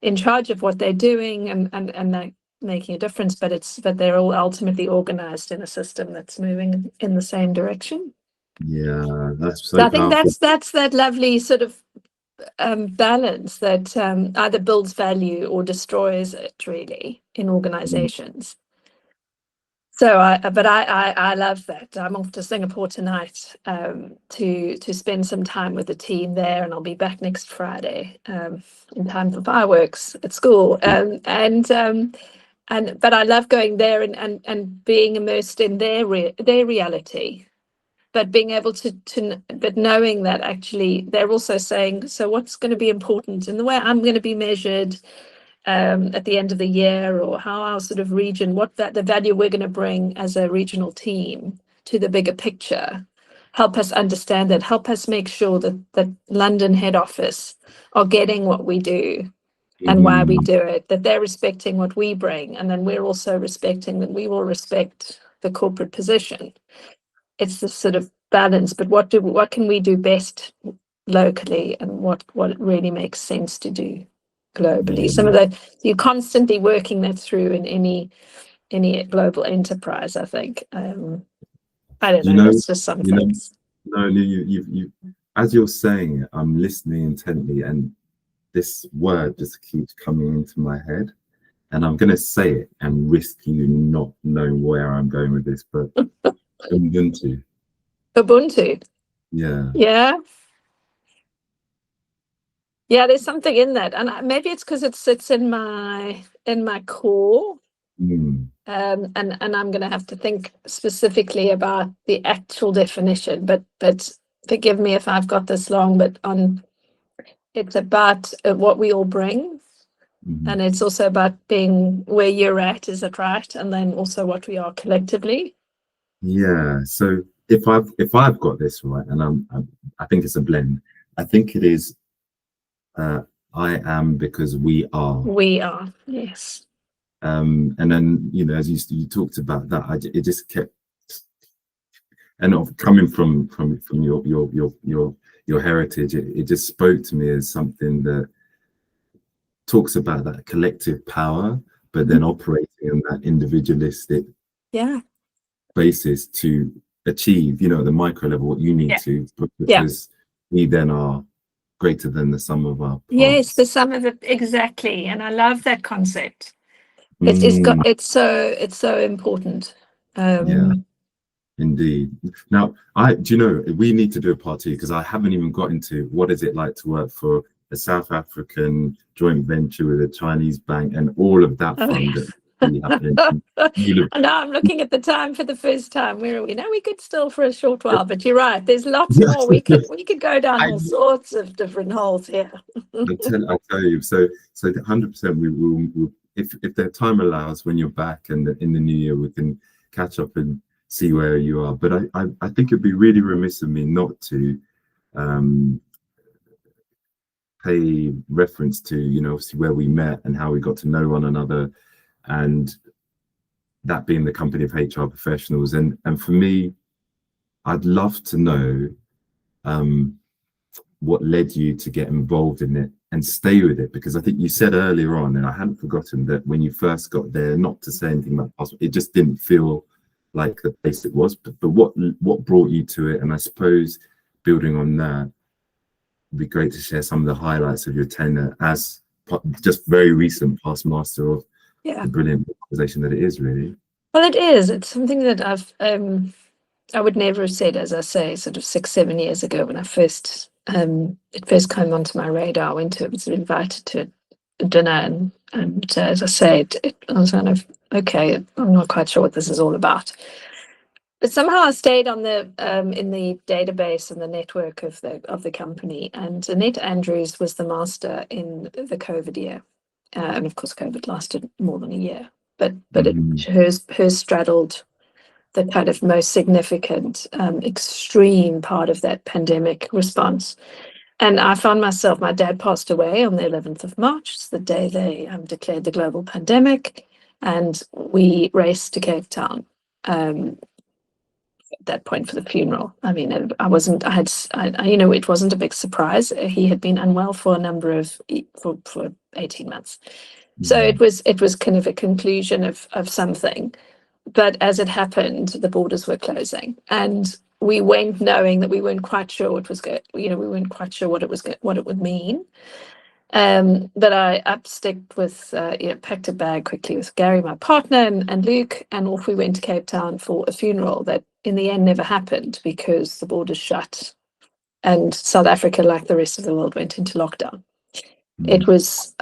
in charge of what they're doing and like making a difference, but they're all ultimately organized in a system that's moving in the same direction. Yeah, that's so So I think powerful. that's that lovely sort of balance that either builds value or destroys it, really, in organizations. So I love that. I'm off to Singapore tonight to spend some time with the team there, and I'll be back next Friday in time for fireworks at school. But I love going there and being immersed in their reality, but being able but knowing that actually they're also saying, so what's going to be important in the way I'm going to be measured at the end of the year, or how our sort of region, the value we're going to bring as a regional team to the bigger picture. Help us understand that, help us make sure that London head office are getting what we do and why we do it, that they're respecting what we bring, and then we're also respecting that we will respect the corporate position. It's this sort of balance, but what can we do best locally, and what really makes sense to do globally. Some of that you're constantly working that through in any global enterprise, I think. I don't know, it's just some things. You as you're saying it, I'm listening intently, and this word just keeps coming into my head, and I'm going to say it and risk you not knowing where I'm going with this, but Ubuntu. Yeah, there's something in that, and maybe it's because it sits in my core. And I'm going to have to think specifically about the actual definition, but forgive me if I've got this wrong, but it's about what we all bring, and it's also about being where you're at, is it right? And then also what we are collectively. Yeah, so if I've got this right, and I think it's a blend. I think it is I am because we are. We are, yes. And then as you talked about that, it just kept, and coming from your heritage, it just spoke to me as something that talks about that collective power, but then operating on that individualistic basis to achieve, the micro level, what you need to, because we then are greater than the sum of our parts. Yes, the sum of it, exactly. And I love that concept. It's so important. Yeah, indeed. Now, we need to do a part 2, because I haven't even got into what is it like to work for a South African joint venture with a Chinese bank and all of that fun that really happened. Now I'm looking at the time for the first time. Where are we? Now we could still for a short while, but you're right. There's lots more. We could go down all sorts of different holes here. I tell you. So 100%. We will, if the time allows, when you're back and in the new year, we can catch up and see where you are. But I think it'd be really remiss of me not to pay reference to obviously where we met and how we got to know one another, and that being the company of HR professionals. And for me, I'd love to know what led you to get involved in it and stay with it, because I think you said earlier on, and I hadn't forgotten, that when you first got there, not to say anything about possible, it just didn't feel like the place it was, but what brought you to it? And I suppose building on that, it'd be great to share some of the highlights of your tenure as just very recent past master of Yeah. the brilliant organization that it is, really. Well, it is. It's something that I would never have said, as I say, sort of 6-7 years ago when I first it first came onto my radar. I was invited to a dinner, and as I said, I was kind of, okay, I'm not quite sure what this is all about. But somehow I stayed on the in the database and the network of the company. And Annette Andrews was the master in the COVID year, and of course COVID lasted more than a year. But hers straddled the kind of most significant, extreme part of that pandemic response. And I found myself, my dad passed away on the 11th of March, it's the day they declared the global pandemic, and we raced to Cape Town at that point for the funeral. I mean, it wasn't a big surprise. He had been unwell for a number of, for 18 months. So it was kind of a conclusion of something. But as it happened, the borders were closing, and we went knowing that we weren't quite sure what was good. We weren't quite sure what it would mean. But I upsticked with, packed a bag quickly with Gary, my partner, and Luke, and off we went to Cape Town for a funeral that in the end never happened because the borders shut, and South Africa, like the rest of the world, went into lockdown. It was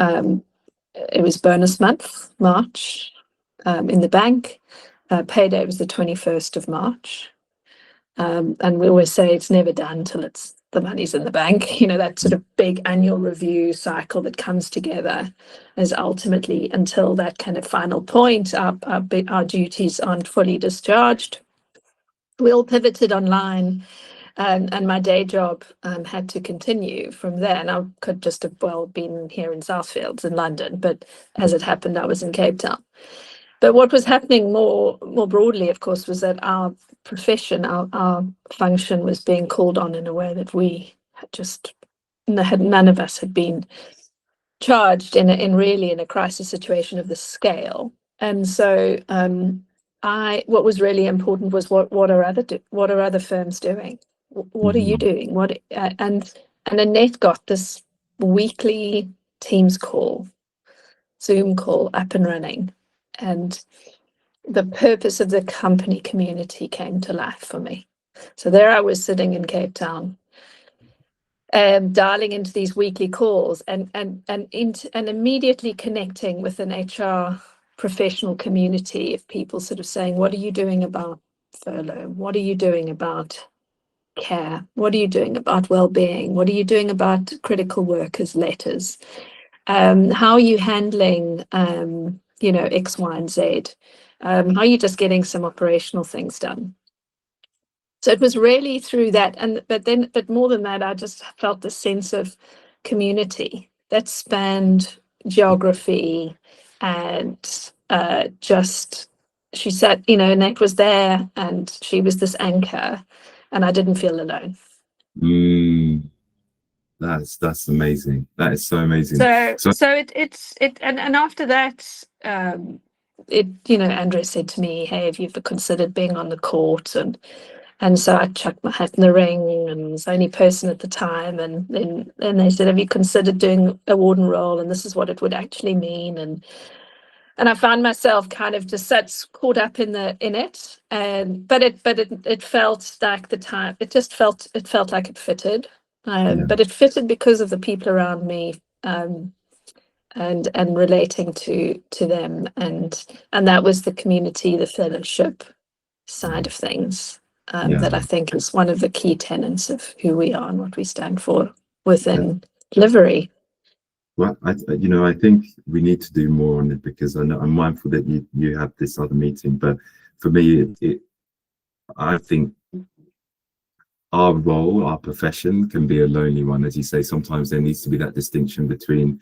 bonus month, March, in the bank. Payday was the 21st of March. And we always say it's never done till the money's in the bank. That sort of big annual review cycle that comes together is ultimately, until that kind of final point, our duties aren't fully discharged. We all pivoted online, and my day job had to continue from there. And I could just have been here in Southfields in London, but as it happened, I was in Cape Town. But what was happening more broadly, of course, was that our profession, our function was being called on in a way that we none of us had been charged in a crisis situation of this scale. And so what was really important was what are other firms doing? What are you doing? And Annette got this weekly Teams call, Zoom call up and running. And the purpose of the company community came to life for me. So there I was sitting in Cape Town, dialing into these weekly calls and immediately connecting with an HR professional community of people sort of saying, what are you doing about furlough? What are you doing about care? What are you doing about well-being? What are you doing about critical workers' letters? How are you handling X, Y, and Z? How are you just getting some operational things done? So it was really through that, but more than that, I just felt the sense of community that spanned geography, and she said, Nate was there, and she was this anchor, and I didn't feel alone. That's amazing. That is so amazing. So and after that, Andrea said to me, hey, have you ever considered being on the court? And so I chucked my hat in the ring, and was the only person at the time. And then they said, have you considered doing a warden role? And this is what it would actually mean. And I found myself kind of just caught up in it. But it felt like the time. It felt like it fitted. But it fitted because of the people around me, and relating to them, and that was the community, the fellowship side of things. That I think is one of the key tenets of who we are and what we stand for within delivery. Well, I think we need to do more on it, because I'm mindful that you have this other meeting, but for me, I think our role, our profession, can be a lonely one. As you say, sometimes there needs to be that distinction between,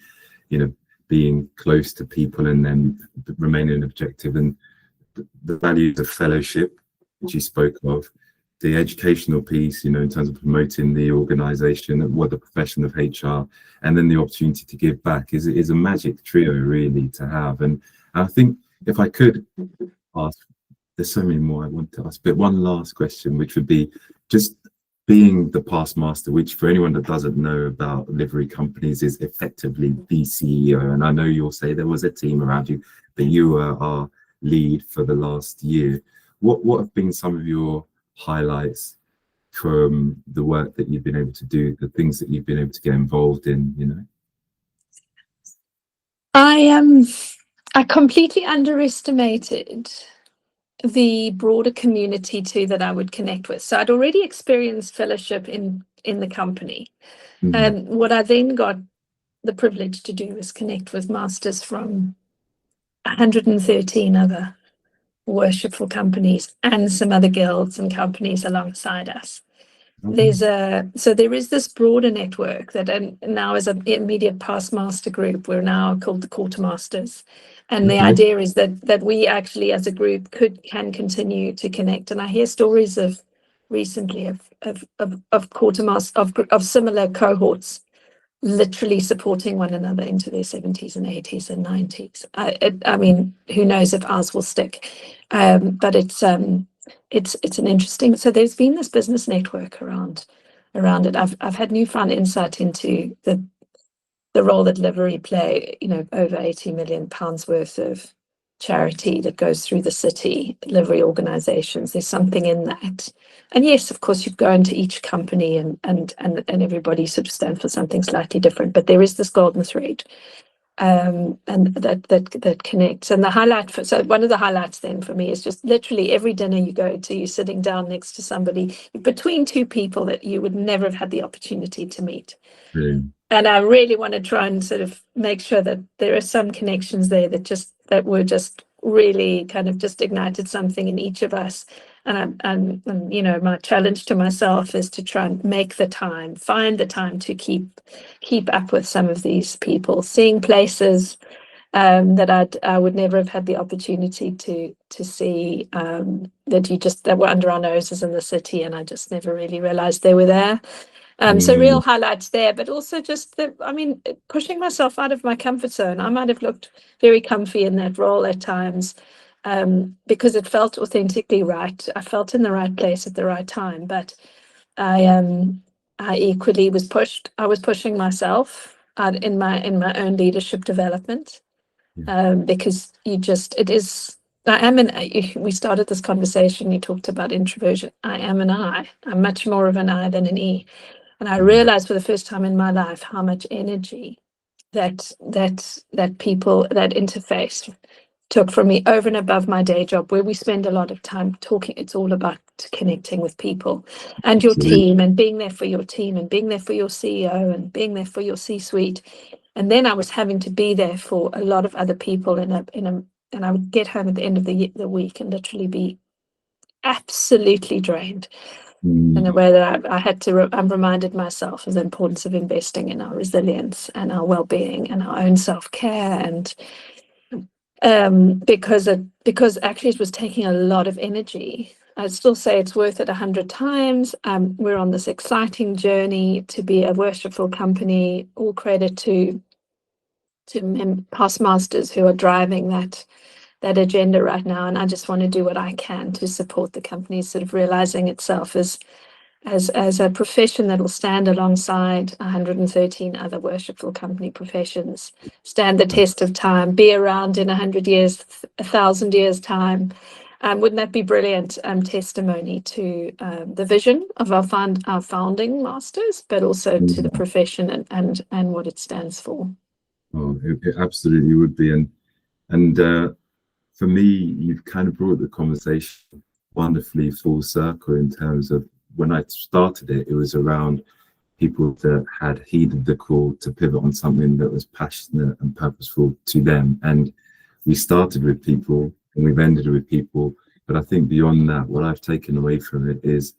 being close to people and then remaining objective, and the values of fellowship, which you spoke of, the educational piece, in terms of promoting the organization, the profession of HR, and then the opportunity to give back is a magic trio, really, to have. And I think if I could ask there's so many more I want to ask, but one last question, which would be just being the past master, which for anyone that doesn't know about livery companies is effectively the CEO. And I know you'll say there was a team around you, but you were our lead for the last year. What have been some of your highlights from the work that you've been able to do, the things that you've been able to get involved in, you know? I completely underestimated the broader community too that I would connect with. So I'd already experienced fellowship in the company. And what I then got the privilege to do was connect with masters from 113 other worshipful companies and some other guilds and companies alongside us. So there is this broader network that, and now as an immediate past master group, we're now called the quartermasters. And the idea is that we actually as a group can continue to connect. And I hear stories of recently of quartermasters of similar cohorts literally supporting one another into their 70s and 80s and 90s. I mean, who knows if ours will stick? But it's an interesting. So there's been this business network around it. I've had newfound insight into the role that livery play. You know, over 80 million pounds worth of charity that goes through the city, livery organizations. There's something in that. And yes, of course, you go into each company and everybody sort of stands for something slightly different, but there is this golden thread, and that connects. And the highlight so one of the highlights then for me is just literally every dinner you go to, you're sitting down next to somebody between two people that you would never have had the opportunity to meet. And I really want to try and sort of make sure that there are some connections there that were just really kind of just ignited something in each of us. And you know, my challenge to myself is to try and find the time to keep up with some of these people, seeing places that I would never have had the opportunity to see, that were under our noses in the city, and I just never really realized they were there. So real highlights there, but also just pushing myself out of my comfort zone. I might have looked very comfy in that role at times, because it felt authentically right. I felt in the right place at the right time, but I equally was pushed. I was pushing myself in my own leadership development, because we started this conversation, you talked about introversion. I am an I. I'm much more of an I than an E. And I realized for the first time in my life how much energy that interface took from me over and above my day job, where we spend a lot of time talking. It's all about connecting with people and your team, and being there for your team, and being there for your CEO, and being there for your C-suite. And then I was having to be there for a lot of other people and I would get home at the end of the week and literally be absolutely drained. In a way that I'm reminded myself of the importance of investing in our resilience and our well-being and our own self-care, and because actually it was taking a lot of energy. I'd still say it's worth it 100 times. We're on this exciting journey to be a worshipful company. All credit to past masters who are driving that agenda right now, and I just want to do what I can to support the company sort of realizing itself as a profession that will stand alongside 113 other worshipful company professions, stand the test of time, be around in 100 years, 1,000 years time. Wouldn't that be brilliant testimony to the vision of our founding masters, but also to the profession and what it stands for? Oh, it absolutely would be. And for me, you've kind of brought the conversation wonderfully full circle in terms of when I started it, it was around people that had heeded the call to pivot on something that was passionate and purposeful to them. And we started with people and we've ended with people. But I think beyond that, what I've taken away from it is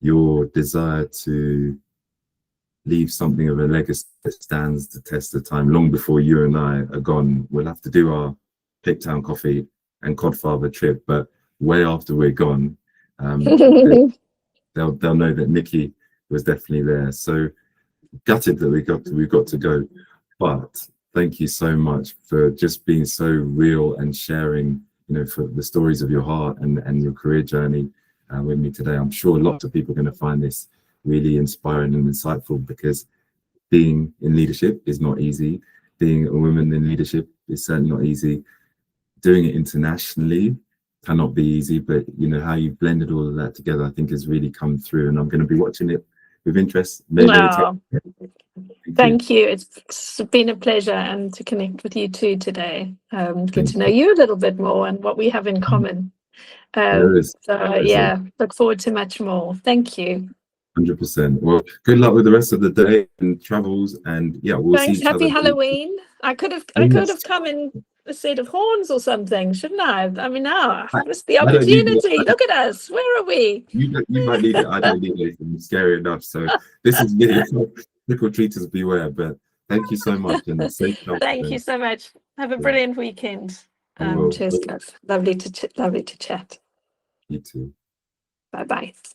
your desire to leave something of a legacy that stands the test of time long before you and I are gone. We'll have to do our Pigtown Coffee and Codfather trip, but way after we're gone, they'll know that Nicki was definitely there. So gutted that we've got to go, but thank you so much for just being so real and sharing for the stories of your heart and your career journey with me today. I'm sure lots of people are going to find this really inspiring and insightful, because being in leadership is not easy. Being a woman in leadership is certainly not easy. Doing it internationally cannot be easy, but how you blended all of that together, I think has really come through, and I'm going to be watching it with interest. Thank you. It's been a pleasure, and to connect with you too today. Get to know you a little bit more and what we have in common. Look forward to much more. Thank you. 100%. Well, good luck with the rest of the day and travels, and we'll see each Happy other. Halloween. I could have come in a set of horns or something, shouldn't I? I mean, now I missed the opportunity. Look at us. Where are we? You might need it. I don't need it. It's scary enough. So this is me. Trick or treaters beware. But thank you so much, and safe travels. Thank you so much. Have a brilliant weekend. Cheers, guys. Lovely to chat. You too. Bye-bye.